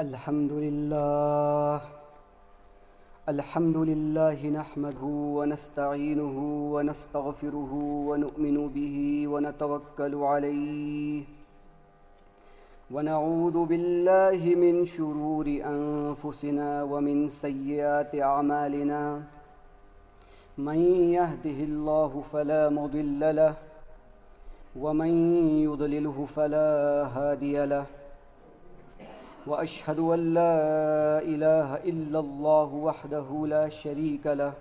الحمد لله نحمده ونستعينه ونستغفره ونؤمن به ونتوكل عليه ونعوذ بالله من شرور أنفسنا ومن سيئات أعمالنا من يهده الله فلا مضل له ومن يضلله فلا هادي له وأشهد أن لا إله إلا الله وحده لا شريك له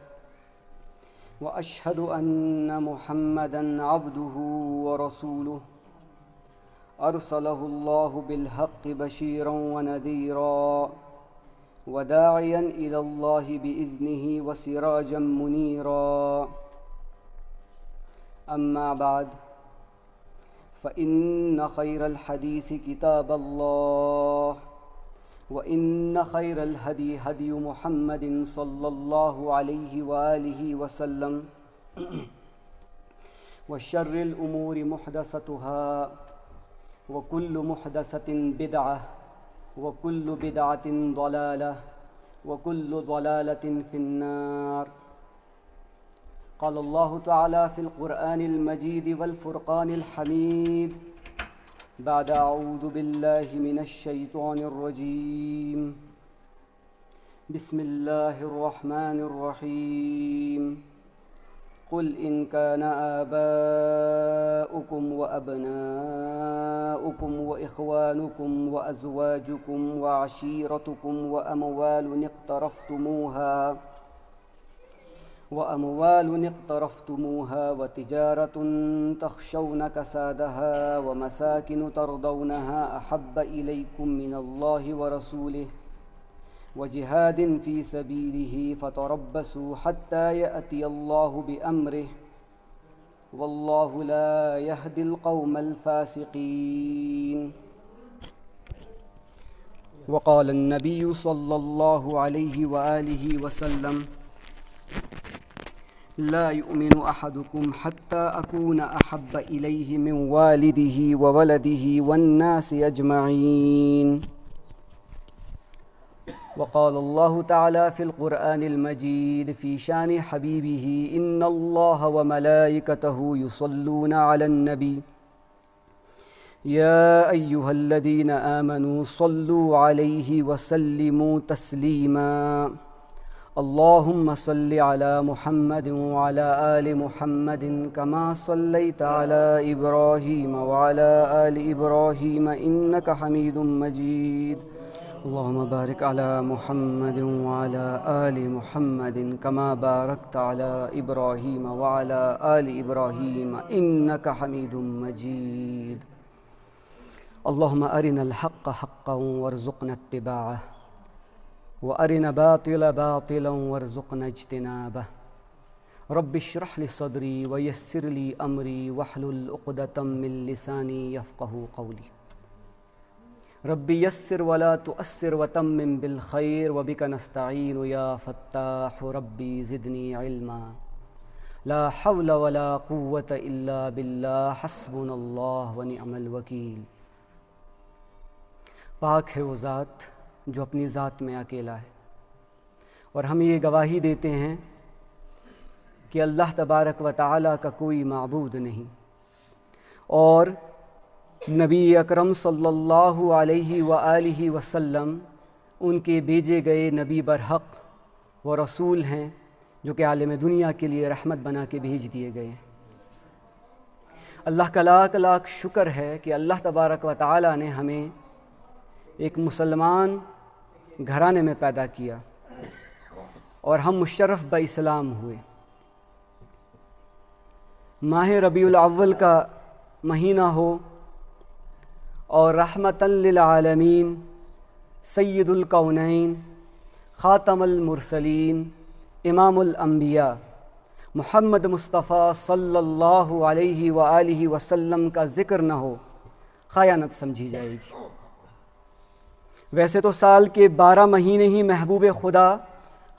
وأشهد أن محمدًا عبده ورسوله أرسله الله بالحق بشيرًا ونذيرًا وداعيًا إلى الله بإذنه وسراجًا منيرًا أما بعد فإن خير الحديث كتاب الله وإن خير الهدي هدي محمد صلى الله عليه وآله وسلم وشر الأمور محدثاتها وكل محدثة بدعة وكل بدعة ضلالة وكل ضلالة في النار. قال الله تعالى في القرآن المجيد والفرقان الحميد بعد أعوذ بالله من الشيطان الرجيم بسم الله الرحمن الرحيم قل إن كان آباؤكم وأبناؤكم وإخوانكم وأزواجكم وعشيرتكم وأموال اقترفتموها وتجارة تخشون كسادها ومساكن ترضونها أحب إليكم من الله ورسوله وجهاد في سبيله فتربصوا حتى يأتي الله بأمره والله لا يهدي القوم الفاسقين. وقال النبي صلى الله عليه وآله وسلم لا يؤمن أحدكم حتى أكون أحب إليه من والده وولده والناس أجمعين. وقال الله تعالى في القرآن المجيد في شان حبيبه إن الله وملائكته يصلون على النبي يا أيها الذين آمنوا صلوا عليه وسلموا تسليما اللهم صل على محمد وعلى آل محمد كما صليت على إبراهيم وعلى آل إبراهيم إنك حميد مجيد اللهم بارك على محمد وعلى آل محمد كما باركت على إبراهيم وعلى آل إبراهيم إنك حميد مجيد اللهم أرنا الحق حقا وارزقنا اتباعه وأرنا باطلا باطلا وارزقنا اجتنابه رب اشرح لي صدري ويسر لي أمري واحلل عقدة من لساني يفقهوا قولي رب يسر ولا تؤسر وتمم بالخير وبك نستعين يا فتاح ربي زدني علما لا حول ولا قوة إلا بالله حسبنا الله ونعم الوكيل. پاک ہے وہ ذات جو اپنی ذات میں اکیلا ہے، اور ہم یہ گواہی دیتے ہیں کہ اللہ تبارک و تعالیٰ کا کوئی معبود نہیں، اور نبی اکرم صلی اللہ علیہ وآلہ وسلم ان کے بھیجے گئے نبی برحق و رسول ہیں جو کہ عالم دنیا کے لیے رحمت بنا کے بھیج دیے گئے ہیں. اللہ کا لاکھ لاکھ شکر ہے کہ اللہ تبارک و تعالیٰ نے ہمیں ایک مسلمان گھرانے میں پیدا کیا اور ہم مشرف باسلام ہوئے. ماہ ربیع الاول کا مہینہ ہو اور رحمتاً للعالمین سید الکونین خاتم المرسلین امام الانبیاء محمد مصطفیٰ صلی اللہ علیہ وآلہ وسلم کا ذکر نہ ہو خیانت سمجھی جائے گی. ویسے تو سال کے 12 مہینے ہی محبوب خدا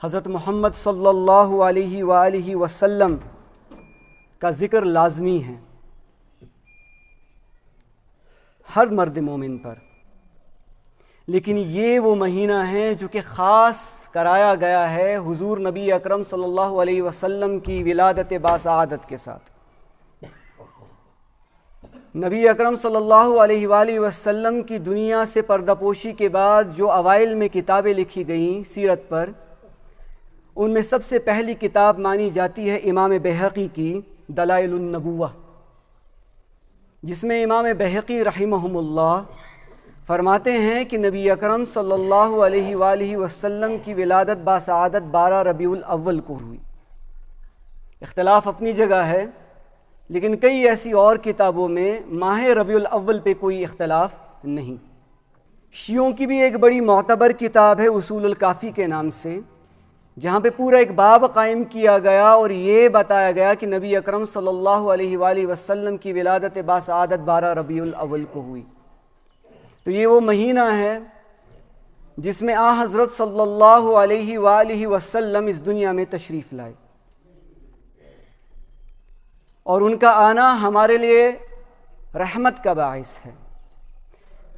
حضرت محمد صلی اللہ علیہ وآلہ وسلم کا ذکر لازمی ہے ہر مرد مومن پر، لیکن یہ وہ مہینہ ہے جو کہ خاص کرایا گیا ہے حضور نبی اکرم صلی اللہ علیہ وسلم کی ولادت باسعادت کے ساتھ۔ نبی اکرم صلی اللہ علیہ وآلہ وسلم کی دنیا سے پردہ پوشی کے بعد جو اوائل میں کتابیں لکھی گئیں سیرت پر، ان میں سب سے پہلی کتاب مانی جاتی ہے امام بہقی کی دلائل النبوہ، جس میں امام بہقی رحمہم اللہ فرماتے ہیں کہ نبی اکرم صلی اللہ علیہ وآلہ وسلم کی ولادت باسعادت 12 ربیع الاول کو ہوئی۔ اختلاف اپنی جگہ ہے، لیکن کئی ایسی اور کتابوں میں ماہ ربیع الاول پہ کوئی اختلاف نہیں۔ شیعوں کی بھی ایک بڑی معتبر کتاب ہے اصول الکافی کے نام سے، جہاں پہ پورا ایک باب قائم کیا گیا اور یہ بتایا گیا کہ نبی اکرم صلی اللہ علیہ وآلہ وسلم کی ولادت باسعادت 12 ربیع الاول کو ہوئی۔ تو یہ وہ مہینہ ہے جس میں حضرت صلی اللہ علیہ وآلہ وسلم اس دنیا میں تشریف لائے، اور ان کا آنا ہمارے لیے رحمت کا باعث ہے۔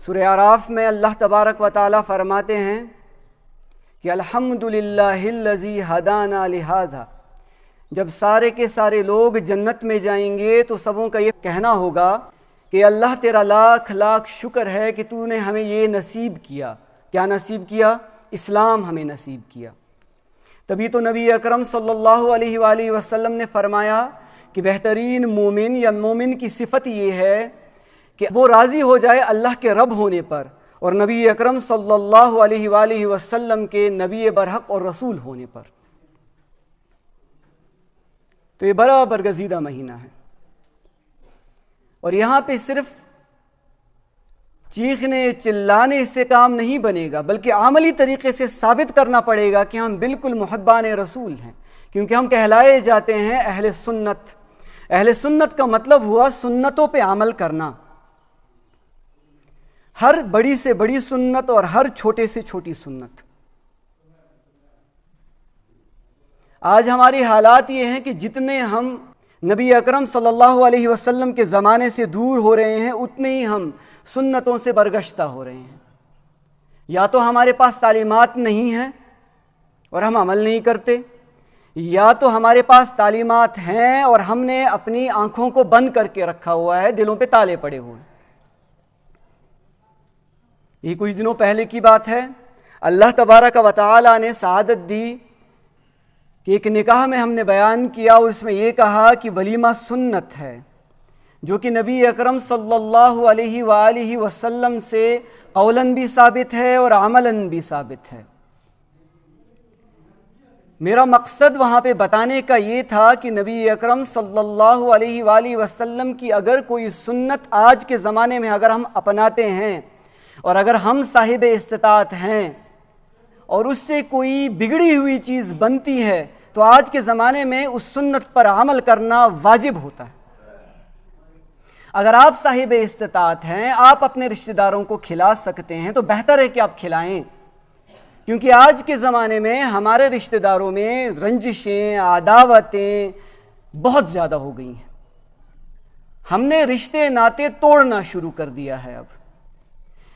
سورہ اعراف میں اللہ تبارک و تعالیٰ فرماتے ہیں کہ الحمدللہ الذی ہدانا لہذا، جب سارے کے سارے لوگ جنت میں جائیں گے تو سبوں کا یہ کہنا ہوگا کہ اللہ تیرا لاکھ لاکھ شکر ہے کہ تو نے ہمیں یہ نصیب کیا۔ کیا نصیب کیا؟ اسلام ہمیں نصیب کیا۔ تبھی تو نبی اکرم صلی اللہ علیہ وآلہ وسلم نے فرمایا کہ بہترین مومن یا مومن کی صفت یہ ہے کہ وہ راضی ہو جائے اللہ کے رب ہونے پر اور نبی اکرم صلی اللہ علیہ وآلہ وسلم کے نبی برحق اور رسول ہونے پر۔ تو یہ بڑا برگزیدہ مہینہ ہے، اور یہاں پہ صرف چیخنے چلانے سے کام نہیں بنے گا، بلکہ عملی طریقے سے ثابت کرنا پڑے گا کہ ہم بالکل محبان رسول ہیں، کیونکہ ہم کہلائے جاتے ہیں اہل سنت۔ اہل سنت کا مطلب ہوا سنتوں پہ عمل کرنا، ہر بڑی سے بڑی سنت اور ہر چھوٹے سے چھوٹی سنت۔ آج ہماری حالات یہ ہیں کہ جتنے ہم نبی اکرم صلی اللہ علیہ وسلم کے زمانے سے دور ہو رہے ہیں، اتنے ہی ہم سنتوں سے برگشتہ ہو رہے ہیں۔ یا تو ہمارے پاس تعلیمات نہیں ہیں اور ہم عمل نہیں کرتے، یا تو ہمارے پاس تعلیمات ہیں اور ہم نے اپنی آنکھوں کو بند کر کے رکھا ہوا ہے، دلوں پہ تالے پڑے ہوئے ہیں۔ یہ کچھ دنوں پہلے کی بات ہے، اللہ تبارک و تعالی نے سعادت دی کہ ایک نکاح میں ہم نے بیان کیا اور اس میں یہ کہا کہ ولیمہ سنت ہے، جو کہ نبی اکرم صلی اللہ علیہ وآلہ وسلم سے قولاً بھی ثابت ہے اور عملاً بھی ثابت ہے۔ میرا مقصد وہاں پہ بتانے کا یہ تھا کہ نبی اکرم صلی اللہ علیہ وآلہ وسلم کی اگر کوئی سنت آج کے زمانے میں اگر ہم اپناتے ہیں اور اگر ہم صاحب استطاعت ہیں اور اس سے کوئی بگڑی ہوئی چیز بنتی ہے تو آج کے زمانے میں اس سنت پر عمل کرنا واجب ہوتا ہے۔ اگر آپ صاحب استطاعت ہیں، آپ اپنے رشتہ داروں کو کھلا سکتے ہیں تو بہتر ہے کہ آپ کھلائیں، کیونکہ آج کے زمانے میں ہمارے رشتہ داروں میں رنجشیں، عداوتیں بہت زیادہ ہو گئی ہیں۔ ہم نے رشتے ناطے توڑنا شروع کر دیا ہے اب،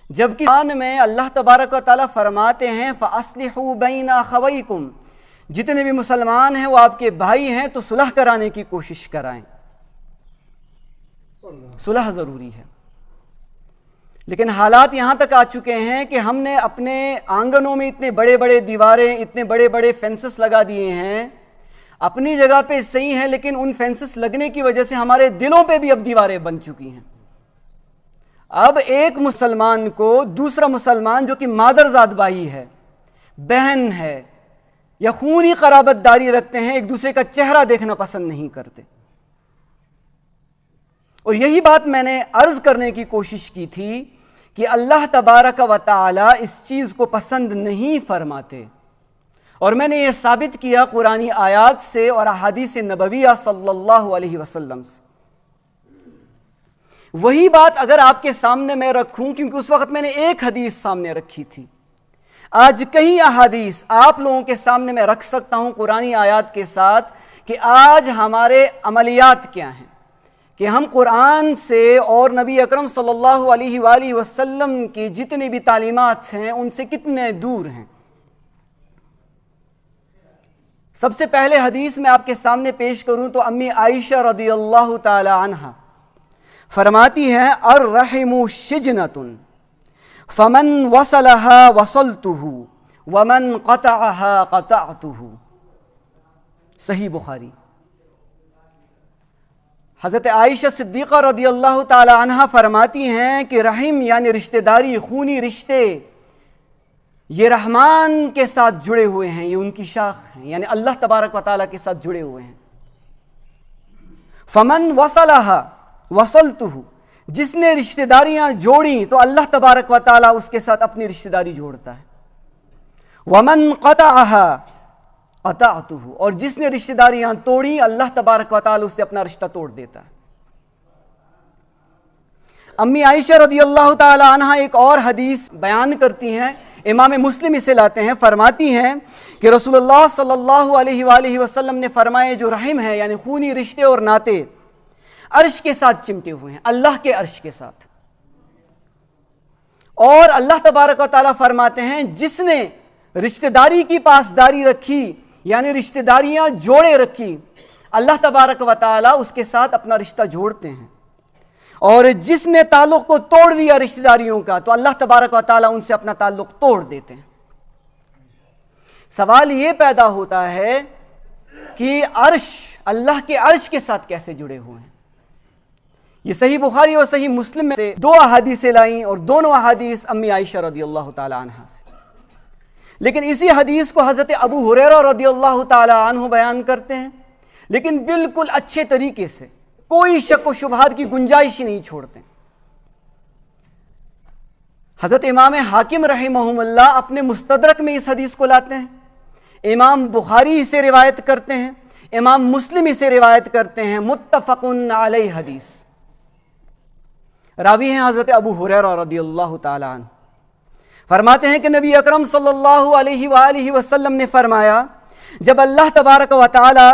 جبکہ قرآن میں اللہ تبارک و تعالیٰ فرماتے ہیں فَأَصْلِحُوا بَيْنَ أَخَوَيْكُمْ، جتنے بھی مسلمان ہیں وہ آپ کے بھائی ہیں تو صلح کرانے کی کوشش کرائیں۔ صلح ضروری ہے، لیکن حالات یہاں تک آ چکے ہیں کہ ہم نے اپنے آنگنوں میں اتنے بڑے بڑے دیواریں، اتنے بڑے بڑے فینسز لگا دیے ہیں، اپنی جگہ پہ صحیح ہیں، لیکن ان فینسز لگنے کی وجہ سے ہمارے دلوں پہ بھی اب دیواریں بن چکی ہیں۔ اب ایک مسلمان کو دوسرا مسلمان جو کہ مادرزاد بھائی ہے، بہن ہے یا خونی قرابت داری رکھتے ہیں، ایک دوسرے کا چہرہ دیکھنا پسند نہیں کرتے۔ اور یہی بات میں نے عرض کرنے کی کوشش کی تھی کہ اللہ تبارک و تعالی اس چیز کو پسند نہیں فرماتے، اور میں نے یہ ثابت کیا قرآنی آیات سے اور احادیث نبویہ صلی اللہ علیہ وسلم سے۔ وہی بات اگر آپ کے سامنے میں رکھوں، کیونکہ اس وقت میں نے ایک حدیث سامنے رکھی تھی، آج کئی احادیث آپ لوگوں کے سامنے میں رکھ سکتا ہوں قرآنی آیات کے ساتھ کہ آج ہمارے عملیات کیا ہیں، کہ ہم قرآن سے اور نبی اکرم صلی اللہ علیہ وآلہ وسلم کی جتنی بھی تعلیمات ہیں ان سے کتنے دور ہیں۔ سب سے پہلے حدیث میں آپ کے سامنے پیش کروں تو امی عائشہ رضی اللہ تعالی عنہ فرماتی ہیں الرحم شجنۃ فمن وصلها وصلته ومن قطعها قطعته، صحیح بخاری۔ حضرت عائشہ صدیقہ رضی اللہ تعالی عنہ فرماتی ہیں کہ رحم یعنی رشتہ داری، خونی رشتے، یہ رحمان کے ساتھ جڑے ہوئے ہیں، یہ ان کی شاخ ہیں، یعنی اللہ تبارک و تعالیٰ کے ساتھ جڑے ہوئے ہیں۔ فمن وصلها وصلته، جس نے رشتہ داریاں جوڑیں تو اللہ تبارک و تعالیٰ اس کے ساتھ اپنی رشتہ داری جوڑتا ہے۔ ومن قطعها قطعته، اور جس نے رشتہ داریاں توڑیں اللہ تبارک و تعالیٰ اس سے اپنا رشتہ توڑ دیتا ہے۔ امی عائشہ رضی اللہ تعالی عنہ ایک اور حدیث بیان کرتی ہیں، امام مسلم اسے لاتے ہیں، فرماتی ہیں کہ رسول اللہ صلی اللہ علیہ وآلہ وسلم نے فرمایا جو رحم ہے یعنی خونی رشتے اور ناطے عرش کے ساتھ چمٹے ہوئے ہیں، اللہ کے عرش کے ساتھ، اور اللہ تبارک و تعالیٰ فرماتے ہیں جس نے رشتہ داری کی پاسداری رکھی یعنی رشتہ داریاں جوڑے رکھی اللہ تبارک و تعالیٰ اس کے ساتھ اپنا رشتہ جوڑتے ہیں، اور جس نے تعلق کو توڑ دیا رشتہ داریوں کا تو اللہ تبارک و تعالیٰ ان سے اپنا تعلق توڑ دیتے ہیں۔ سوال یہ پیدا ہوتا ہے کہ عرش اللہ کے عرش کے ساتھ کیسے جڑے ہوئے ہیں؟ یہ صحیح بخاری اور صحیح مسلم میں سے دو احادیثیں لائیں اور دونوں احادیث امی عائشہ رضی اللہ تعالی عنہ سے، لیکن اسی حدیث کو حضرت ابو ہریرہ رضی اللہ تعالی عنہ بیان کرتے ہیں، لیکن بالکل اچھے طریقے سے، کوئی شک و شبہات کی گنجائش ہی نہیں چھوڑتے۔ حضرت امام حاکم رحمہم اللہ اپنے مستدرک میں اس حدیث کو لاتے ہیں، امام بخاری اسے روایت کرتے ہیں، امام مسلم اسے روایت کرتے ہیں، متفق علیہ حدیث۔ راوی ہیں حضرت ابو ہریرہ رضی اللہ تعالی عنہ، فرماتے ہیں کہ نبی اکرم صلی اللہ علیہ وآلہ وسلم نے فرمایا جب اللہ تبارک و تعالی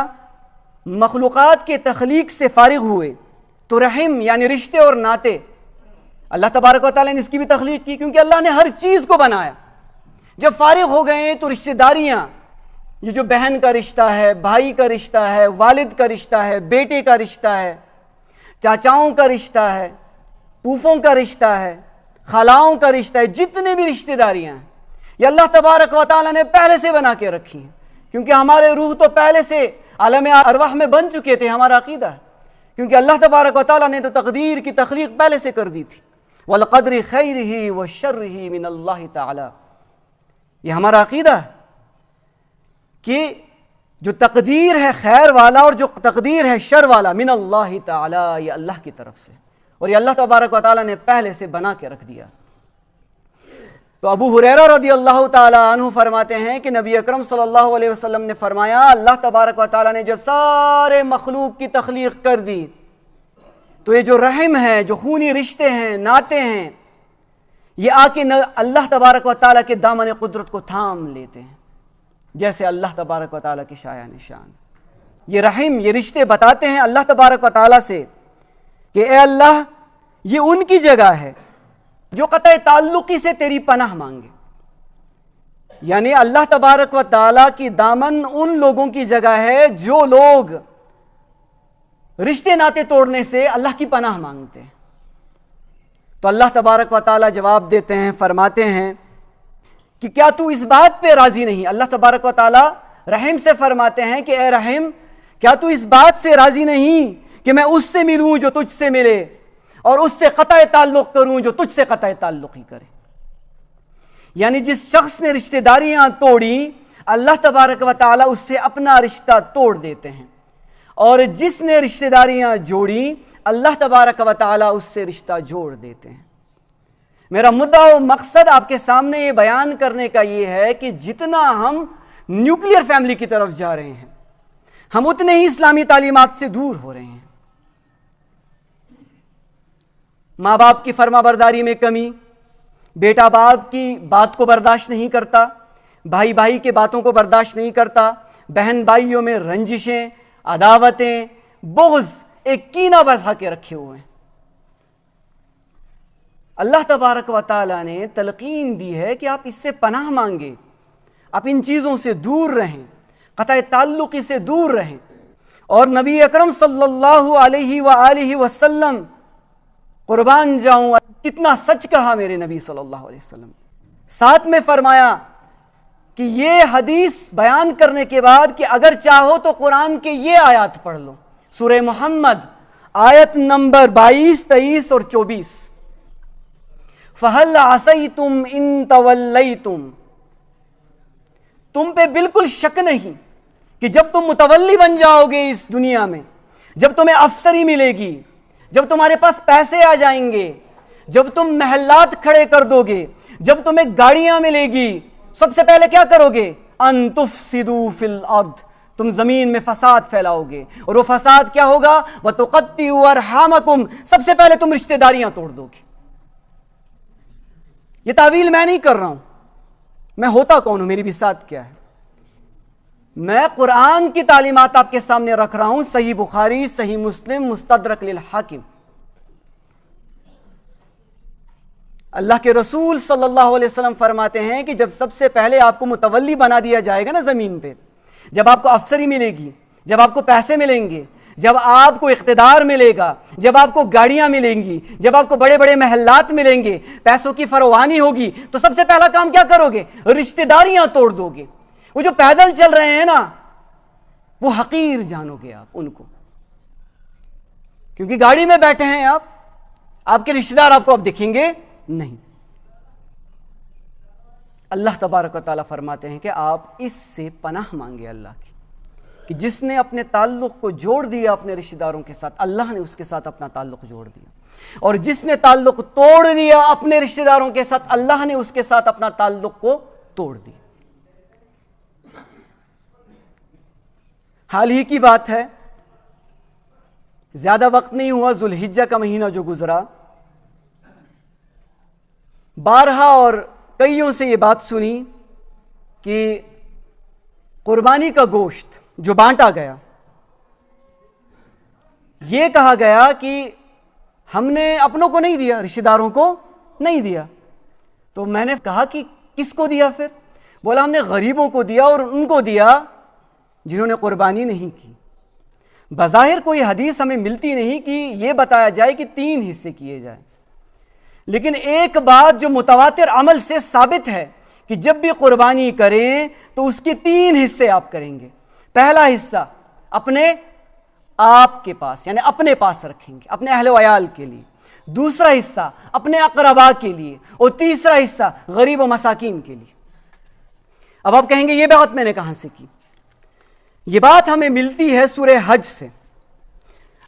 مخلوقات کے تخلیق سے فارغ ہوئے تو رحم یعنی رشتے اور ناطے، اللہ تبارک و تعالیٰ نے اس کی بھی تخلیق کی کیونکہ اللہ نے ہر چیز کو بنایا، جب فارغ ہو گئے تو رشتہ داریاں، یہ جو بہن کا رشتہ ہے، بھائی کا رشتہ ہے، والد کا رشتہ ہے، بیٹے کا رشتہ ہے، چاچاؤں کا رشتہ ہے، پھوپھوں کا رشتہ ہے، خالاؤں کا رشتہ ہے، جتنے بھی رشتہ داریاں ہیں یہ اللہ تبارک و تعالیٰ نے پہلے سے بنا کے رکھی ہیں، کیونکہ ہمارے روح تو پہلے سے عالم ارواح میں بن چکے تھے، ہمارا عقیدہ ہے، کیونکہ اللہ تبارک و تعالیٰ نے تو تقدیر کی تخلیق پہلے سے کر دی تھی، وَالْقَدْرِ خَيْرِهِ وَالشَّرِّهِ مِنَ اللَّهِ تَعَالَى، یہ ہمارا عقیدہ ہے کہ جو تقدیر ہے خیر والا اور جو تقدیر ہے شر والا من اللہ تعالی، یہ اللہ کی طرف سے، اور یہ اللہ تبارک و تعالیٰ نے پہلے سے بنا کے رکھ دیا۔ تو ابو ہریرہ رضی اللہ تعالی عنہ فرماتے ہیں کہ نبی اکرم صلی اللہ علیہ وسلم نے فرمایا اللہ تبارک و تعالیٰ نے جب سارے مخلوق کی تخلیق کر دی تو یہ جو رحم ہے، جو خونی رشتے ہیں، ناطے ہیں، یہ آ کے اللہ تبارک و تعالیٰ کے دامن قدرت کو تھام لیتے ہیں، جیسے اللہ تبارک و تعالیٰ کی شایع نشان۔ یہ رحم، یہ رشتے بتاتے ہیں اللہ تبارک و تعالیٰ سے کہ اے اللہ یہ ان کی جگہ ہے جو قطع تعلقی سے تیری پناہ مانگے، یعنی اللہ تبارک و تعالیٰ کی دامن ان لوگوں کی جگہ ہے جو لوگ رشتے ناطے توڑنے سے اللہ کی پناہ مانگتے ہیں۔ تو اللہ تبارک و تعالیٰ جواب دیتے ہیں، فرماتے ہیں کہ کیا تو اس بات پہ راضی نہیں؟ اللہ تبارک و تعالیٰ رحم سے فرماتے ہیں کہ اے رحم کیا تو اس بات سے راضی نہیں کہ میں اس سے ملوں جو تجھ سے ملے اور اس سے قطع تعلق کروں جو تجھ سے قطع تعلقی کرے؟ یعنی جس شخص نے رشتہ داریاں توڑی اللہ تبارک و تعالیٰ اس سے اپنا رشتہ توڑ دیتے ہیں، اور جس نے رشتہ داریاں جوڑی اللہ تبارک و تعالیٰ اس سے رشتہ جوڑ دیتے ہیں۔ میرا مدعا و مقصد آپ کے سامنے یہ بیان کرنے کا یہ ہے کہ جتنا ہم نیوکلیئر فیملی کی طرف جا رہے ہیں ہم اتنے ہی اسلامی تعلیمات سے دور ہو رہے ہیں۔ ماں باپ کی فرما برداری میں کمی، بیٹا باپ کی بات کو برداشت نہیں کرتا، بھائی بھائی کے باتوں کو برداشت نہیں کرتا، بہن بھائیوں میں رنجشیں، عداوتیں، بغض، ایک کینہ بسا کے رکھے ہوئے ہیں۔ اللہ تبارک و تعالیٰ نے تلقین دی ہے کہ آپ اس سے پناہ مانگے، آپ ان چیزوں سے دور رہیں، قطع تعلقی سے دور رہیں۔ اور نبی اکرم صلی اللہ علیہ وآلہ وسلم، قربان جاؤں کتنا سچ کہا میرے نبی صلی اللہ علیہ وسلم۔ ساتھ میں فرمایا کہ یہ حدیث بیان کرنے کے بعد کہ اگر چاہو تو قرآن کے یہ آیات پڑھ لو، سورہ محمد آیت نمبر 22، 23 اور 24۔ فَهَلْ عَسَيْتُمْ إِن تَوَلَّيْتُمْ، تم پہ بالکل شک نہیں کہ جب تم متولی بن جاؤ گے اس دنیا میں، جب تمہیں افسری ملے گی، جب تمہارے پاس پیسے آ جائیں گے، جب تم محلات کھڑے کر دو گے، جب تمہیں گاڑیاں ملے گی، سب سے پہلے کیا کرو گے؟ ان تفسدوا فی الارض، تم زمین میں فساد پھیلاؤ گے۔ اور وہ فساد کیا ہوگا؟ وتقطعوا ارحامکم، سب سے پہلے تم رشتہ داریاں توڑ دو گے۔ یہ تعویل میں نہیں کر رہا ہوں، میں ہوتا کون ہوں، میری بساط کیا ہے؟ میں قرآن کی تعلیمات آپ کے سامنے رکھ رہا ہوں، صحیح بخاری، صحیح مسلم، مستدرک للحاکم۔ اللہ کے رسول صلی اللہ علیہ وسلم فرماتے ہیں کہ جب سب سے پہلے آپ کو متولی بنا دیا جائے گا نا زمین پہ، جب آپ کو افسری ملے گی، جب آپ کو پیسے ملیں گے، جب آپ کو اقتدار ملے گا، جب آپ کو گاڑیاں ملیں گی، جب آپ کو بڑے بڑے محلات ملیں گے، پیسوں کی فروانی ہوگی، تو سب سے پہلا کام کیا کرو گے؟ رشتہ داریاں توڑ دو گے۔ وہ جو پیدل چل رہے ہیں نا، وہ حقیر جانو گے آپ ان کو، کیونکہ گاڑی میں بیٹھے ہیں آپ کے رشتہ دار آپ کو اب دکھیں گے نہیں۔ اللہ تبارک و تعالیٰ فرماتے ہیں کہ آپ اس سے پناہ مانگے اللہ کی، کہ جس نے اپنے تعلق کو جوڑ دیا اپنے رشتہ داروں کے ساتھ، اللہ نے اس کے ساتھ اپنا تعلق جوڑ دیا، اور جس نے تعلق توڑ دیا اپنے رشتہ داروں کے ساتھ، اللہ نے اس کے ساتھ اپنا تعلق کو توڑ دیا۔ حال ہی کی بات ہے، زیادہ وقت نہیں ہوا، ذو الحجہ کا مہینہ جو گزرا، بارہا اور کئیوں سے یہ بات سنی کہ قربانی کا گوشت جو بانٹا گیا، یہ کہا گیا کہ ہم نے اپنوں کو نہیں دیا، رشتہ داروں کو نہیں دیا۔ تو میں نے کہا کہ کس کو دیا پھر؟ بولا ہم نے غریبوں کو دیا اور ان کو دیا جنہوں نے قربانی نہیں کی۔ بظاہر کوئی حدیث ہمیں ملتی نہیں کہ یہ بتایا جائے کہ 3 حصے کیے جائیں، لیکن ایک بات جو متواتر عمل سے ثابت ہے کہ جب بھی قربانی کریں تو اس کے 3 حصے آپ کریں گے۔ پہلا حصہ اپنے آپ کے پاس، یعنی اپنے پاس رکھیں گے، اپنے اہل و عیال کے لیے۔ دوسرا حصہ اپنے اقربا کے لیے، اور تیسرا حصہ غریب و مساکین کے لیے۔ اب آپ کہیں گے یہ بات میں نے کہاں سے کی؟ یہ بات ہمیں ملتی ہے سورہ حج سے۔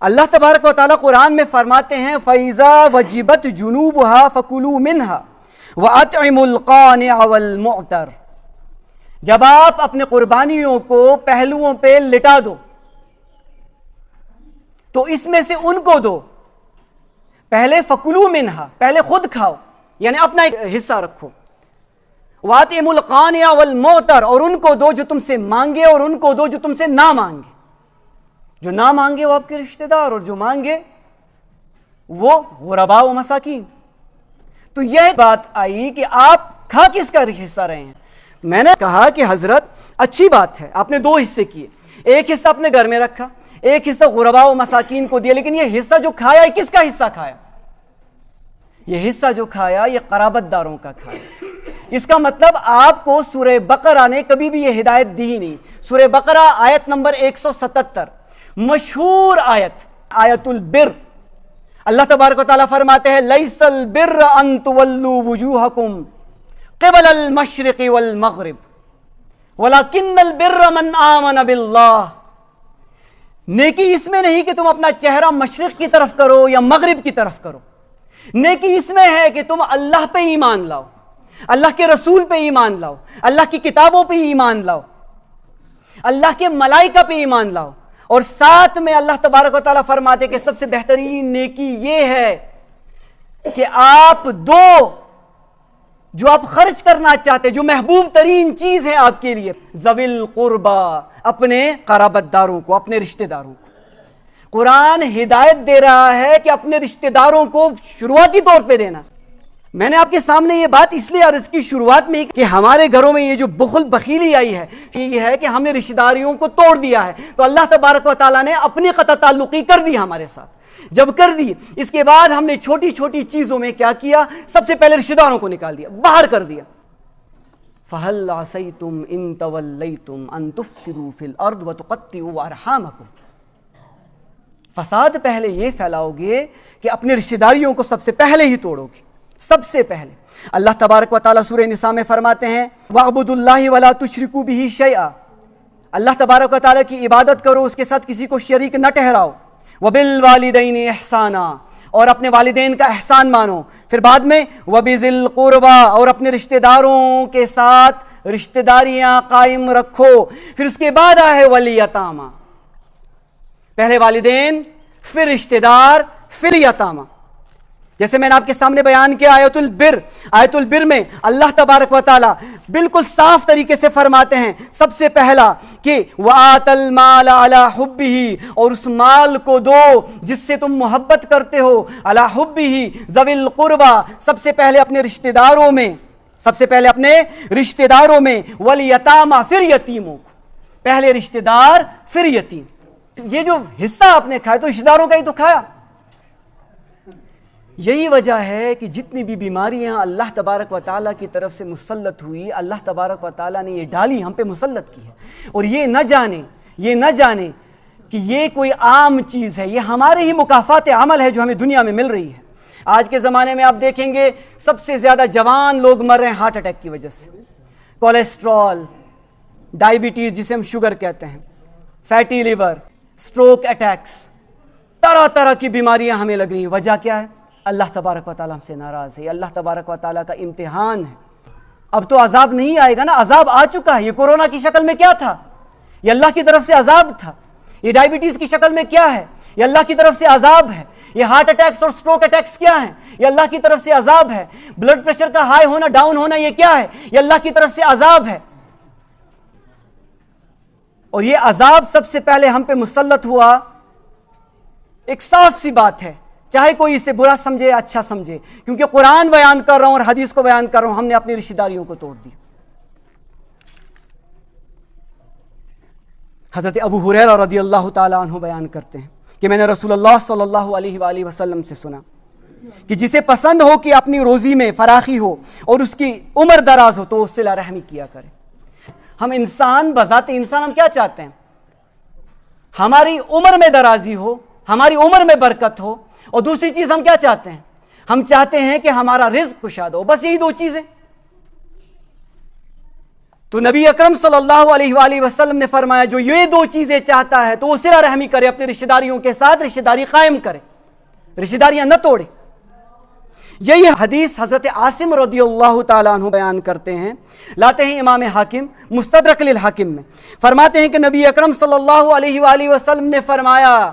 اللہ تبارک و تعالیٰ قرآن میں فرماتے ہیں فَإِذَا وَجِبَتْ جُنُوبُهَا فَكُلُوا مِنْهَا وَأَطْعِمُوا الْقَانِعَ وَالْمُعْتَرَ، جب آپ اپنے قربانیوں کو پہلوؤں پہ لٹا دو تو اس میں سے ان کو دو۔ پہلے فَكُلُوا مِنْهَا، پہلے خود کھاؤ، یعنی اپنا ایک حصہ رکھو۔ وَأَطْعِمُوا الْقَانِعَ وَالْمُعْتَرَ، اور ان کو دو جو تم سے مانگے اور ان کو دو جو تم سے نہ مانگے۔ جو نہ مانگے وہ آپ کے رشتہ دار، اور جو مانگے وہ غرباء و مساکین۔ تو یہ بات آئی کہ آپ کھا کس کا حصہ رہے ہیں؟ میں نے کہا کہ حضرت اچھی بات ہے، آپ نے 2 حصے کیے، ایک حصہ اپنے گھر میں رکھا، ایک حصہ غرباء و مساکین کو دیا، لیکن یہ حصہ جو کھایا ہے کس کا حصہ کھایا؟ یہ حصہ جو کھایا یہ قرابت داروں کا کھایا۔ اس کا مطلب آپ کو سورہ بقرہ نے کبھی بھی یہ ہدایت دی ہی نہیں۔ سورہ بقرہ آیت نمبر 177، مشہور آیت البر، اللہ تبارک و تعالیٰ فرماتے ہیں لیس البر ان تولوا وجوہکم قبل المشرق والمغرب ولکن البر من آمن باللہ، نیکی اس میں نہیں کہ تم اپنا چہرہ مشرق کی طرف کرو یا مغرب کی طرف کرو، نیکی اس میں ہے کہ تم اللہ پہ ایمان لاؤ، اللہ کے رسول پہ ایمان لاؤ، اللہ کی کتابوں پہ ایمان لاؤ، اللہ کے ملائکہ پہ ایمان لاؤ، اور ساتھ میں اللہ تبارک و تعالیٰ فرماتے کہ سب سے بہترین نیکی یہ ہے کہ آپ دو جو آپ خرچ کرنا چاہتے، جو محبوب ترین چیز ہے آپ کے لیے، ذوی القربا، اپنے قرابت داروں کو، اپنے رشتہ داروں کو، قرآن ہدایت دے رہا ہے کہ اپنے رشتہ داروں کو شروعاتی طور پہ دینا۔ میں نے آپ کے سامنے یہ بات اس لیے عرض کی شروعات میں کہ ہمارے گھروں میں یہ جو بخل بخیلی آئی ہے یہ ہے کہ ہم نے رشتہ داریوں کو توڑ دیا ہے، تو اللہ تبارک و تعالیٰ نے اپنی قطع تعلقی کر دی ہمارے ساتھ۔ جب کر دی اس کے بعد ہم نے چھوٹی چھوٹی چیزوں میں کیا کیا؟ سب سے پہلے رشتہ داروں کو نکال دیا، باہر کر دیا۔ فَهَلْ عَصَيْتُمْ إِن تَوَلَّيْتُمْ أَن تُفْسِدُوا فِي الْأَرْضِ وَتُقَطِّعُوا أَرْحَامَكُمْ۔ فساد پہلے یہ پھیلاؤ گے کہ اپنے رشتہ داریوں کو سب سے پہلے ہی توڑو گے، سب سے پہلے۔ اللہ تبارک و تعالیٰ سورہ نساء میں فرماتے ہیں وَاعْبُدُوا اللَّهَ وَلَا تُشْرِكُوا بِهِ شَيْئًا، اللہ تبارک و تعالیٰ کی عبادت کرو، اس کے ساتھ کسی کو شریک نہ ٹھہراؤ۔ وَبِالْوَالِدَيْنِ إِحْسَانًا، اور اپنے والدین کا احسان مانو۔ پھر بعد میں وَبِذِي الْقُرْبَى، اور اپنے رشتہ داروں کے ساتھ رشتہ داریاں قائم رکھو۔ پھر اس کے بعد آئے وَالْيَتَامَى، پہلے والدین، پھر رشتہ دار، پھر یتامہ۔ جیسے میں نے آپ کے سامنے بیان کیا آیت البر میں اللہ تبارک و تعالیٰ بالکل صاف طریقے سے فرماتے ہیں سب سے پہلا کہ وَآتَ الْمَالَ عَلَى حُبِّهِ، اور اس مال کو دو جس سے تم محبت کرتے ہو، عَلَى حُبِّهِ ذَوِي الْقُرْبَى، سب سے پہلے اپنے رشتہ داروں میں، وَالْيَتَامَى، پھر یتیموں کو، پہلے رشتہ دار پھر یتیم۔ یہ جو حصہ آپ نے کھایا تو رشتہ داروں کا ہی تو کھایا۔ یہی وجہ ہے کہ جتنی بھی بیماریاں اللہ تبارک و تعالیٰ کی طرف سے مسلط ہوئی، اللہ تبارک و تعالیٰ نے یہ ڈالی ہم پہ مسلط کی ہے، اور یہ نہ جانے کہ یہ کوئی عام چیز ہے، یہ ہمارے ہی مکافات عمل ہے جو ہمیں دنیا میں مل رہی ہے۔ آج کے زمانے میں آپ دیکھیں گے سب سے زیادہ جوان لوگ مر رہے ہیں ہارٹ اٹیک کی وجہ سے، کولیسٹرول، ڈائبٹیز جسے ہم شوگر کہتے ہیں، فیٹی لیور، سٹروک اٹیکس، طرح طرح کی بیماریاں ہمیں لگ رہی ہیں۔ وجہ کیا ہے؟ اللہ تبارک و تعالیٰ ہم سے ناراض ہے، اللہ تبارک و تعالیٰ کا امتحان ہے۔ اب تو عذاب نہیں آئے گا نا، عذاب آ چکا ہے۔ یہ کورونا کی شکل میں کیا تھا؟ یہ اللہ کی طرف سے عذاب تھا۔ یہ ڈائبٹیز کی شکل میں کیا ہے؟ یہ اللہ کی طرف سے عذاب ہے۔ یہ ہارٹ اٹیکس اور سٹروک اٹیکس کیا ہیں؟ یہ اللہ کی طرف سے عذاب ہے۔ بلڈ پریشر کا ہائی ہونا ڈاؤن ہونا یہ کیا ہے؟ یہ اللہ کی طرف سے عذاب ہے۔ اور یہ عذاب سب سے پہلے ہم پہ مسلط ہوا، ایک صاف سی بات ہے، چاہے کوئی اسے برا سمجھے یا اچھا سمجھے، کیونکہ قرآن بیان کر رہا ہوں اور حدیث کو بیان کر رہا ہوں، ہم نے اپنی رشتہ داریوں کو توڑ دی۔ حضرت ابو ہریرہ رضی اللہ تعالیٰ عنہ بیان کرتے ہیں کہ میں نے رسول اللہ صلی اللہ علیہ وآلہ وسلم سے سنا کہ جسے پسند ہو کہ اپنی روزی میں فراخی ہو اور اس کی عمر دراز ہو تو وہ صلہ رحمی کیا کرے۔ ہم انسان بذات انسان ہم کیا چاہتے ہیں؟ ہماری عمر میں درازی ہو، ہماری عمر میں برکت ہو، اور دوسری چیز ہم کیا چاہتے ہیں؟ ہم چاہتے ہیں کہ ہمارا رزق کشاد ہو، بس یہی دو چیزیں۔ تو نبی اکرم صلی اللہ علیہ وآلہ وسلم نے فرمایا جو یہ دو چیزیں چاہتا ہے تو وہ صلہ رحمی کرے، اپنے رشتہ داریوں کے ساتھ رشتہ داری قائم کرے، رشتہ داریاں نہ توڑے۔ یہی حدیث حضرت عاصم رضی اللہ تعالیٰ عنہ بیان کرتے ہیں، لاتے ہیں امام حاکم مستدرک للحاکم میں، فرماتے ہیں کہ نبی اکرم صلی اللہ علیہ وآلہ وسلم نے فرمایا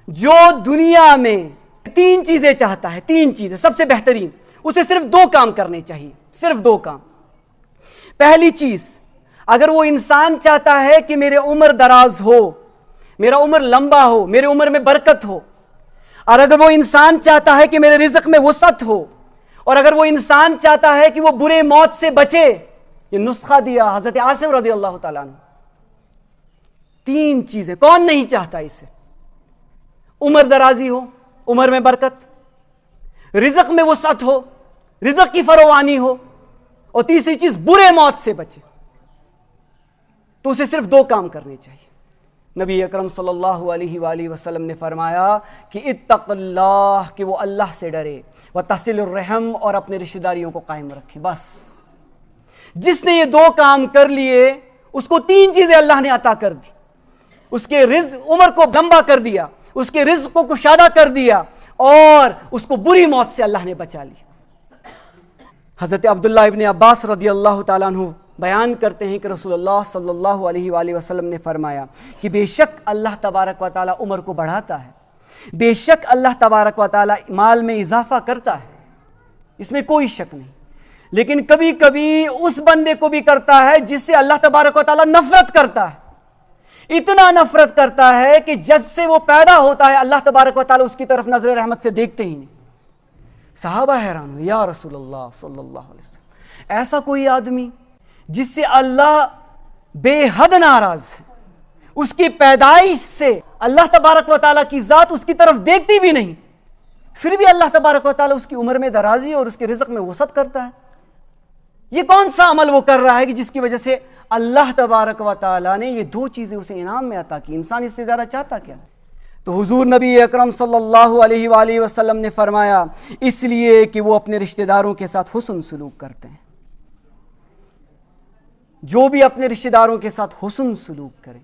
جو دنیا میں تین چیزیں چاہتا ہے، تین چیزیں سب سے بہترین، اسے صرف دو کام کرنے چاہیے، صرف دو کام۔ پہلی چیز، اگر وہ انسان چاہتا ہے کہ میرے عمر دراز ہو، میرا عمر لمبا ہو، میرے عمر میں برکت ہو، اور اگر وہ انسان چاہتا ہے کہ میرے رزق میں وسعت ہو، اور اگر وہ انسان چاہتا ہے کہ وہ برے موت سے بچے، یہ نسخہ دیا حضرت عاصم رضی اللہ تعالیٰ عنہ۔ تین چیزیں کون نہیں چاہتا اسے؟ عمر درازی ہو، عمر میں برکت، رزق میں وسعت ہو، رزق کی فراوانی ہو، اور تیسری چیز برے موت سے بچے، تو اسے صرف دو کام کرنے چاہیے۔ نبی اکرم صلی اللہ علیہ وآلہ وسلم نے فرمایا کہ اتق اللہ، کہ وہ اللہ سے ڈرے، وتصل الرحم، اور اپنے رشتہ داریوں کو قائم رکھے۔ بس جس نے یہ دو کام کر لیے اس کو تین چیزیں اللہ نے عطا کر دی، اس کے رزق عمر کو لمبا کر دیا، اس کے رزق کو کشادہ کر دیا، اور اس کو بری موت سے اللہ نے بچا لیا۔ حضرت عبداللہ ابن عباس رضی اللہ تعالیٰ عنہ بیان کرتے ہیں کہ رسول اللہ صلی اللہ علیہ وآلہ وسلم نے فرمایا کہ بے شک اللہ تبارک و تعالیٰ عمر کو بڑھاتا ہے، بے شک اللہ تبارک و تعالیٰ مال میں اضافہ کرتا ہے، اس میں کوئی شک نہیں، لیکن کبھی کبھی اس بندے کو بھی کرتا ہے جس سے اللہ تبارک و تعالیٰ نفرت کرتا ہے۔ اتنا نفرت کرتا ہے کہ جب سے وہ پیدا ہوتا ہے اللہ تبارک و تعالیٰ اس کی طرف نظر رحمت سے دیکھتے ہی نہیں۔ صحابہ حیران ہوئے، یا رسول اللہ صلی اللہ علیہ وسلم، ایسا کوئی آدمی جس سے اللہ بے حد ناراض ہے، اس کی پیدائش سے اللہ تبارک و تعالیٰ کی ذات اس کی طرف دیکھتی بھی نہیں، پھر بھی اللہ تبارک و تعالیٰ اس کی عمر میں درازی اور اس کے رزق میں وسعت کرتا ہے۔ یہ کون سا عمل وہ کر رہا ہے کہ جس کی وجہ سے اللہ تبارک و تعالیٰ نے یہ دو چیزیں اسے انعام میں عطا کی؟ انسان اس سے زیادہ چاہتا کیا؟ تو حضور نبی اکرم صلی اللہ علیہ وآلہ وسلم نے فرمایا اس لیے کہ وہ اپنے رشتہ داروں کے ساتھ حسن سلوک کرتے ہیں۔ جو بھی اپنے رشتہ داروں کے ساتھ حسن سلوک کرے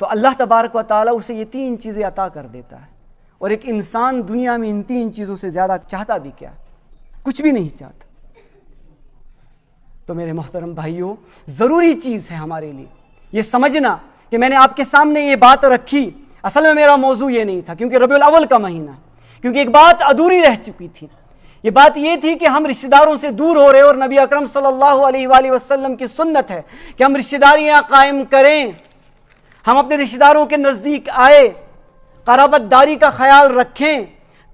تو اللہ تبارک و تعالیٰ اسے یہ تین چیزیں عطا کر دیتا ہے، اور ایک انسان دنیا میں ان تین چیزوں سے زیادہ چاہتا بھی کیا؟ کچھ بھی نہیں چاہتا۔ تو میرے محترم بھائیوں، ضروری چیز ہے ہمارے لیے یہ سمجھنا کہ میں نے آپ کے سامنے یہ بات رکھی، اصل میں میرا موضوع یہ نہیں تھا، کیونکہ ربیع الاول کا مہینہ ہے، کیونکہ ایک بات ادھوری رہ چکی تھی۔ یہ بات یہ تھی کہ ہم رشتہ داروں سے دور ہو رہے، اور نبی اکرم صلی اللہ علیہ وآلہ وسلم کی سنت ہے کہ ہم رشتہ داریاں قائم کریں، ہم اپنے رشتہ داروں کے نزدیک آئے، قرابت داری کا خیال رکھیں،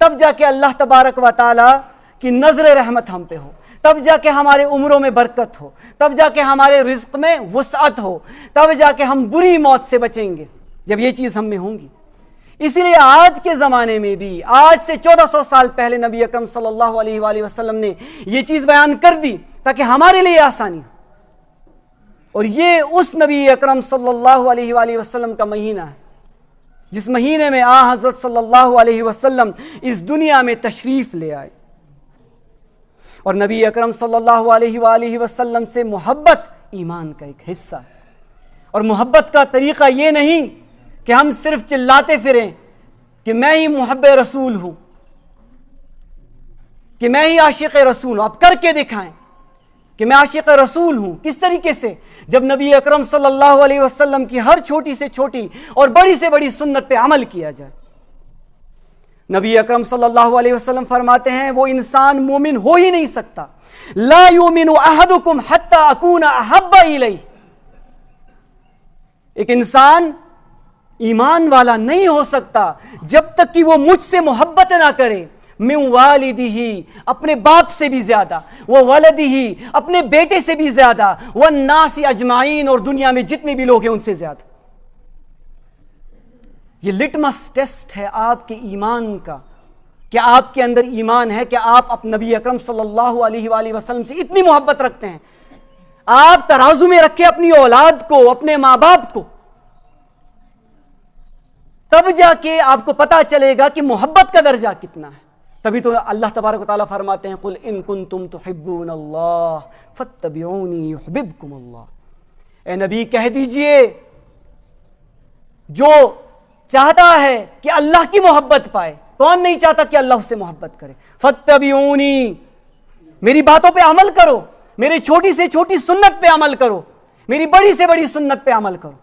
تب جا کے اللہ تبارک و تعالیٰ کی نظر رحمت ہم پہ ہو، تب جا کے ہمارے عمروں میں برکت ہو، تب جا کے ہمارے رزق میں وسعت ہو، تب جا کے ہم بری موت سے بچیں گے جب یہ چیز ہم میں ہوں گی۔ اسی لیے آج کے زمانے میں بھی، آج سے 1400 سال پہلے نبی اکرم صلی اللہ علیہ وآلہ وسلم نے یہ چیز بیان کر دی تاکہ ہمارے لیے آسانی ہو، اور یہ اس نبی اکرم صلی اللہ علیہ وآلہ وسلم کا مہینہ ہے جس مہینے میں حضرت صلی اللہ علیہ وسلم اس دنیا میں تشریف لے آئے، اور نبی اکرم صلی اللہ علیہ وآلہ وسلم سے محبت ایمان کا ایک حصہ ہے، اور محبت کا طریقہ یہ نہیں کہ ہم صرف چلاتے پھریں کہ میں ہی محب رسول ہوں، کہ میں ہی عاشق رسول ہوں، آپ کر کے دکھائیں کہ میں عاشق رسول ہوں۔ کس طریقے سے؟ جب نبی اکرم صلی اللہ علیہ وسلم کی ہر چھوٹی سے چھوٹی اور بڑی سے بڑی سنت پہ عمل کیا جائے۔ نبی اکرم صلی اللہ علیہ وسلم فرماتے ہیں وہ انسان مومن ہو ہی نہیں سکتا، لا یؤمن احدکم حتی اکون احب الیہ، ایک انسان ایمان والا نہیں ہو سکتا جب تک کہ وہ مجھ سے محبت نہ کرے، من والدہ، اپنے باپ سے بھی زیادہ، وولدہ، اپنے بیٹے سے بھی زیادہ، والناس اجمعین، اور دنیا میں جتنے بھی لوگ ہیں ان سے زیادہ۔ یہ لٹمس ٹیسٹ ہے آپ کے ایمان کا، کہ آپ کے اندر ایمان ہے، کہ آپ نبی اکرم صلی اللہ علیہ وآلہ وسلم سے اتنی محبت رکھتے ہیں۔ آپ ترازو میں رکھیں اپنی اولاد کو، اپنے ماں باپ کو، تب جا کے آپ کو پتا چلے گا کہ محبت کا درجہ کتنا ہے۔ تبھی تو اللہ تبارک و تعالیٰ فرماتے ہیں قل ان کنتم تحبون اللہ فاتبعونی یحببکم اللہ، اے نبی کہہ دیجئے جو چاہتا ہے کہ اللہ کی محبت پائے، کون نہیں چاہتا کہ اللہ اس سے محبت کرے؟ فاتبعونی، میری باتوں پہ عمل کرو، میری چھوٹی سے چھوٹی سنت پہ عمل کرو، میری بڑی سے بڑی سنت پہ عمل کرو۔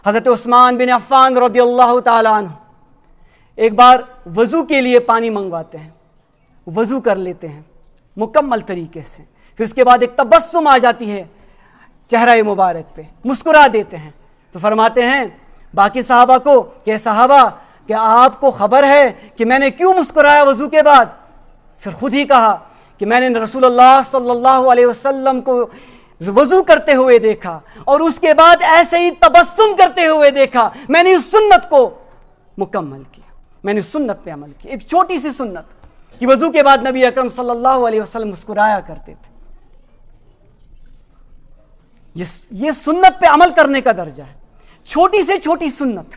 حضرت عثمان بن عفان رضی اللہ تعالیٰ عنہ ایک بار وضو کے لیے پانی منگواتے ہیں، وضو کر لیتے ہیں مکمل طریقے سے، پھر اس کے بعد ایک تبسم آ جاتی ہے چہرہ مبارک پہ، مسکرا دیتے ہیں، تو فرماتے ہیں باقی صحابہ کو کہ صحابہ کیا آپ کو خبر ہے کہ میں نے کیوں مسکرایا وضو کے بعد؟ پھر خود ہی کہا کہ میں نے رسول اللہ صلی اللہ علیہ وسلم کو وضو کرتے ہوئے دیکھا اور اس کے بعد ایسے ہی تبسم کرتے ہوئے دیکھا، میں نے اس سنت کو مکمل کیا، میں نے سنت پہ عمل کیا۔ ایک چھوٹی سی سنت کہ وضو کے بعد نبی اکرم صلی اللہ علیہ وسلم مسکرایا کرتے تھے، یہ سنت پہ عمل کرنے کا درجہ ہے۔ چھوٹی سے چھوٹی سنت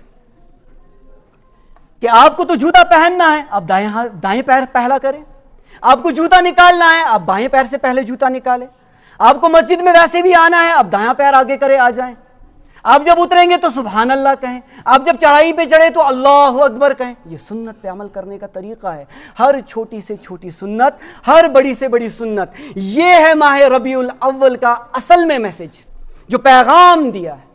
کہ آپ کو تو جوتا پہننا ہے، آپ دائیں پیر پہلا کریں، آپ کو جوتا نکالنا ہے، آپ بائیں پیر سے پہلے جوتا نکالیں، آپ کو مسجد میں ویسے بھی آنا ہے، آپ دایاں پیر آگے کرے آ جائیں، آپ جب اتریں گے تو سبحان اللہ کہیں، آپ جب چڑھائی پہ چڑھے تو اللہ اکبر کہیں۔ یہ سنت پہ عمل کرنے کا طریقہ ہے، ہر چھوٹی سے چھوٹی سنت، ہر بڑی سے بڑی سنت۔ یہ ہے ماہ ربیع الاول کا اصل میں میسج جو پیغام دیا ہے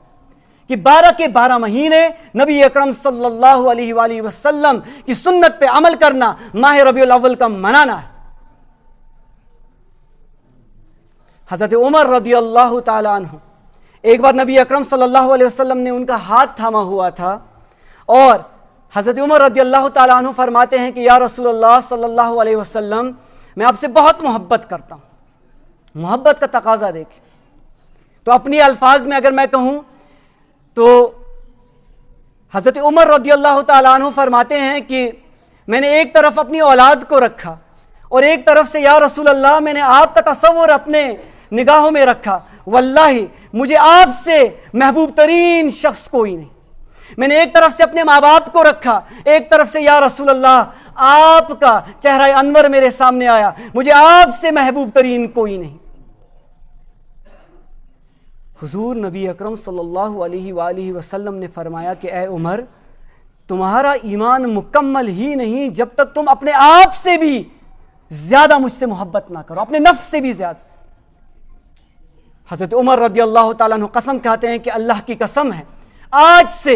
کہ 12 کے 12 مہینے نبی اکرم صلی اللہ علیہ وآلہ وسلم کی سنت پہ عمل کرنا، ماہ ربیع الاول کا منانا ہے۔ حضرت عمر رضی اللہ تعالیٰ عنہ ایک بار نبی اکرم صلی اللہ علیہ وسلم نے ان کا ہاتھ تھاما ہوا تھا اور حضرت عمر رضی اللہ تعالیٰ عنہ فرماتے ہیں کہ یا رسول اللہ صلی اللہ علیہ وسلم میں آپ سے بہت محبت کرتا ہوں. محبت کا تقاضا دیکھیں. تو اپنی الفاظ میں اگر میں کہوں تو حضرت عمر رضی اللہ تعالیٰ عنہ فرماتے ہیں کہ میں نے ایک طرف اپنی اولاد کو رکھا اور ایک طرف سے یا رسول اللہ میں نے آپ کا تصور اپنے نگاہوں میں رکھا. واللہ مجھے آپ سے محبوب ترین شخص کوئی نہیں. میں نے ایک طرف سے اپنے ماں باپ کو رکھا, ایک طرف سے یا رسول اللہ آپ کا چہرہ انور میرے سامنے آیا, مجھے آپ سے محبوب ترین کوئی نہیں. حضور نبی اکرم صلی اللہ علیہ وآلہ وسلم نے فرمایا کہ اے عمر, تمہارا ایمان مکمل ہی نہیں جب تک تم اپنے آپ سے بھی زیادہ مجھ سے محبت نہ کرو, اپنے نفس سے بھی زیادہ. حضرت عمر رضی اللہ تعالیٰ عنہ قسم کہتے ہیں کہ اللہ کی قسم ہے, آج سے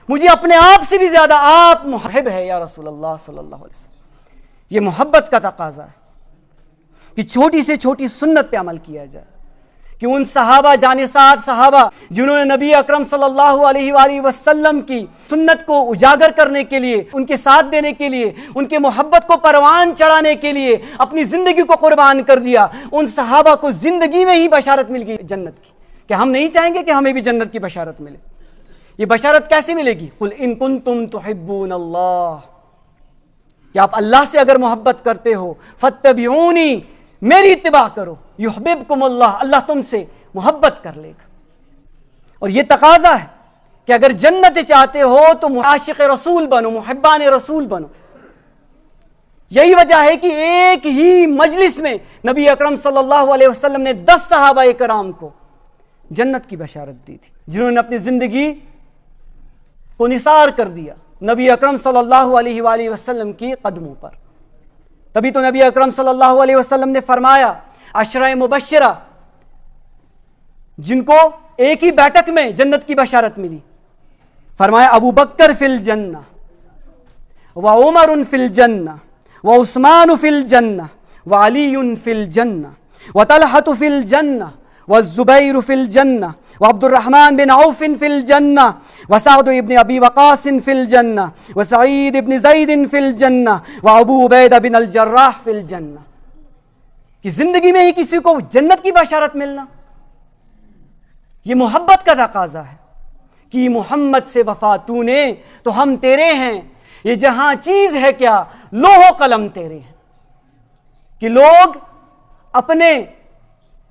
مجھے اپنے آپ سے بھی زیادہ آپ محب ہے یا رسول اللہ صلی اللہ علیہ وسلم. یہ محبت کا تقاضا ہے کہ چھوٹی سے چھوٹی سنت پہ عمل کیا جائے, کہ ان صحابہ جانثات صحابہ جنہوں نے نبی اکرم صلی اللہ علیہ وآلہ وسلم کی سنت کو اجاگر کرنے کے لیے, ان کے ساتھ دینے کے لیے, ان کے محبت کو پروان چڑھانے کے لیے اپنی زندگی کو قربان کر دیا, ان صحابہ کو زندگی میں ہی بشارت مل گئی جنت کی. کہ ہم نہیں چاہیں گے کہ ہمیں بھی جنت کی بشارت ملے. یہ بشارت کیسے ملے گی؟ قل ان کنتم تحبون اللہ, کہ آپ اللہ سے اگر محبت کرتے ہو فاتبعونی, میری اتباع کرو, یحببکم اللہ, اللہ تم سے محبت کر لے گا. اور یہ تقاضا ہے کہ اگر جنت چاہتے ہو تو عاشق رسول بنو, محبان رسول بنو. یہی وجہ ہے کہ ایک ہی مجلس میں نبی اکرم صلی اللہ علیہ وسلم نے 10 صحابہ کرام کو جنت کی بشارت دی تھی, جنہوں نے اپنی زندگی کو نثار کر دیا نبی اکرم صلی اللہ علیہ وآلہ وسلم کی قدموں پر. تبھی تو نبی اکرم صلی اللہ علیہ وسلم نے فرمایا, عشرہ مبشرہ جن کو ایک ہی بیٹھک میں جنت کی بشارت ملی, فرمایا ابو بکر فی الجنہ وعمر فی الجنہ وعثمان فی الجنہ وعلی فی الجنہ وطلحۃ فی الجنہ والزبیر فی الجنہ وعبد الرحمن بن عوف فی الجنہ وسعد ابن ابی وقاص فی الجنہ وسعید ابن زید فی الجنہ وابو عبیدہ بن الجراح فی الجنہ. کہ زندگی میں ہی کسی کو جنت کی بشارت ملنا, یہ محبت کا تقاضا ہے کہ محمد سے وفا تو نے تو ہم تیرے ہیں, یہ جہاں چیز ہے کیا لوح و قلم تیرے ہیں. کہ لوگ اپنے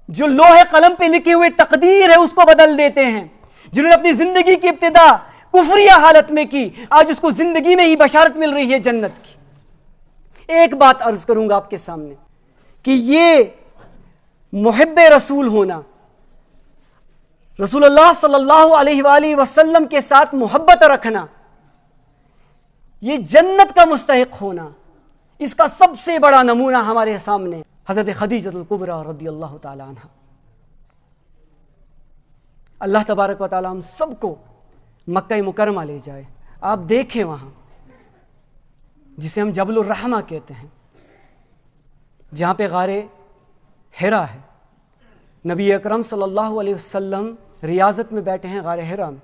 جو لوح قلم پہ لکھی ہوئی تقدیر ہے اس کو بدل دیتے ہیں. جنہوں نے اپنی زندگی کی ابتدا کفریہ حالت میں کی, آج اس کو زندگی میں ہی بشارت مل رہی ہے جنت کی. ایک بات عرض کروں گا آپ کے سامنے کہ یہ محب رسول ہونا, رسول اللہ صلی اللہ علیہ وآلہ وسلم کے ساتھ محبت رکھنا, یہ جنت کا مستحق ہونا, اس کا سب سے بڑا نمونہ ہمارے سامنے حضرت خدیجہ الکبریٰ رضی اللہ تعالی عنہ. اللہ تبارک و تعالی ہم سب کو مکہ مکرمہ لے جائے. آپ دیکھیں وہاں جسے ہم جبل الرحمہ کہتے ہیں, جہاں پہ غار حرا ہے. نبی اکرم صلی اللہ علیہ وسلم ریاضت میں بیٹھے ہیں غار حرا میں,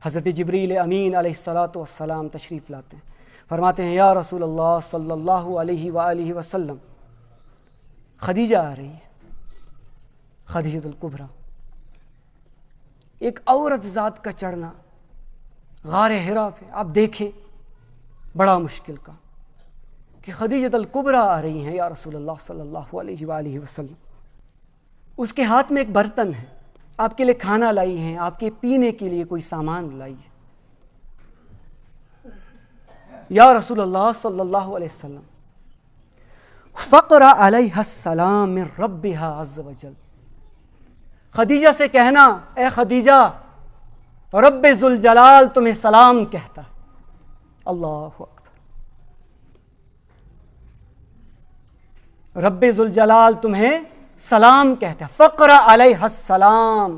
حضرت جبریل امین علیہ السلام تشریف لاتے ہیں, فرماتے ہیں یا رسول اللہ صلی اللہ علیہ وآلہ وسلم خدیجہ آ رہی ہے, خدیجہ الکبریٰ. ایک عورت ذات کا چڑھنا غار حرا پہ آپ دیکھیں بڑا مشکل کا, کہ خدیجہ الکبریٰ آ رہی ہیں یا رسول اللہ صلی اللہ علیہ وآلہ وسلم. اس کے ہاتھ میں ایک برتن ہے, آپ کے لیے کھانا لائی ہیں, آپ کے پینے کے لیے کوئی سامان لائی ہے. یا رسول اللہ صلی اللہ علیہ وسلم فقرأ علیہ السلام من ربها عز وجل, خدیجہ سے کہنا اے خدیجہ رب ذوالجلال تمہیں سلام کہتا. اللہ اکبر, رب ذوالجلال تمہیں سلام کہتا ہے. فقرأ علیہ السلام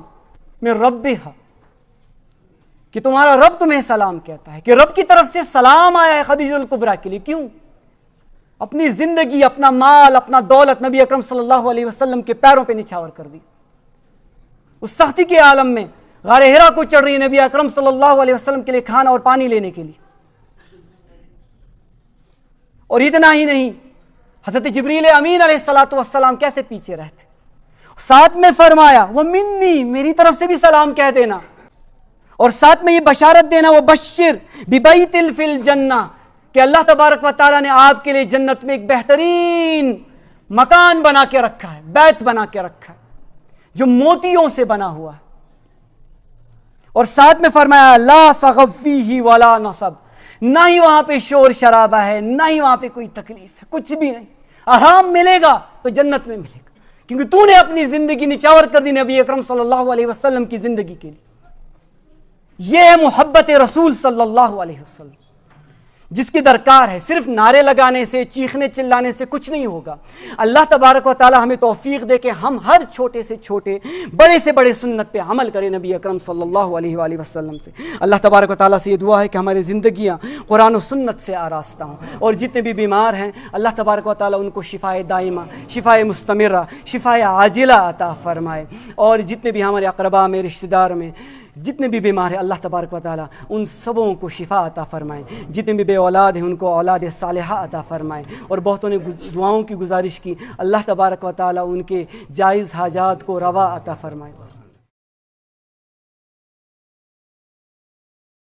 من ربها, کہ تمہارا رب تمہیں سلام کہتا ہے, کہ رب کی طرف سے سلام آیا ہے خدیجہ الکبریٰ کے لیے. کیوں؟ اپنی زندگی, اپنا مال, اپنا دولت نبی اکرم صلی اللہ علیہ وسلم کے پیروں پہ نچھاور کر دی. اس سختی کے عالم میں غار ہرا کو چڑھ رہی ہے نبی اکرم صلی اللہ علیہ وسلم کے لیے کھانا اور پانی لینے کے لیے. اور اتنا ہی نہیں، حضرت جبریل امین علیہ السلام کیسے پیچھے رہتے. ساتھ میں فرمایا وہ منی، میری طرف سے بھی سلام کہہ دینا، اور ساتھ میں یہ بشارت دینا وہ بشر ببیت فی الجنہ، کہ اللہ تبارک و تعالیٰ نے آپ کے لیے جنت میں ایک بہترین مکان بنا کے رکھا ہے، بیت بنا کے رکھا ہے جو موتیوں سے بنا ہوا ہے. اور ساتھ میں فرمایا لا صغب فیہ ولا نصب، نہ ہی وہاں پہ شور شرابہ ہے، نہ ہی وہاں پہ کوئی تکلیف ہے، کچھ بھی نہیں. آرام ملے گا تو جنت میں ملے گا، کیونکہ تو نے اپنی زندگی نچاور کر دی نبی اکرم صلی اللہ علیہ وسلم کی زندگی کے لیے. یہ ہے محبت رسول صلی اللہ علیہ وسلم جس کی درکار ہے. صرف نعرے لگانے سے، چیخنے چلانے سے کچھ نہیں ہوگا. اللہ تبارک و تعالی ہمیں توفیق دے کہ ہم ہر چھوٹے سے چھوٹے، بڑے سے بڑے سنت پہ عمل کریں نبی اکرم صلی اللہ علیہ وآلہ وسلم سے. اللہ تبارک و تعالی سے یہ دعا ہے کہ ہماری زندگیاں قرآن و سنت سے آراستہ ہوں، اور جتنے بھی بیمار ہیں اللہ تبارک و تعالی ان کو شفائے دائمہ، شفائے مستمرہ، شفائے عاجلہ عطا فرمائے. اور جتنے بھی ہمارے اقرباء میں، رشتہ دار میں جتنے بھی بیمار ہیں اللہ تبارک و تعالی ان سبوں کو شفا عطا فرمائے. جتنے بھی بے اولاد ہیں ان کو اولاد صالحہ عطا فرمائے. اور بہتوں نے دعاؤں کی گزارش کی، اللہ تبارک و تعالی ان کے جائز حاجات کو روا عطا فرمائے.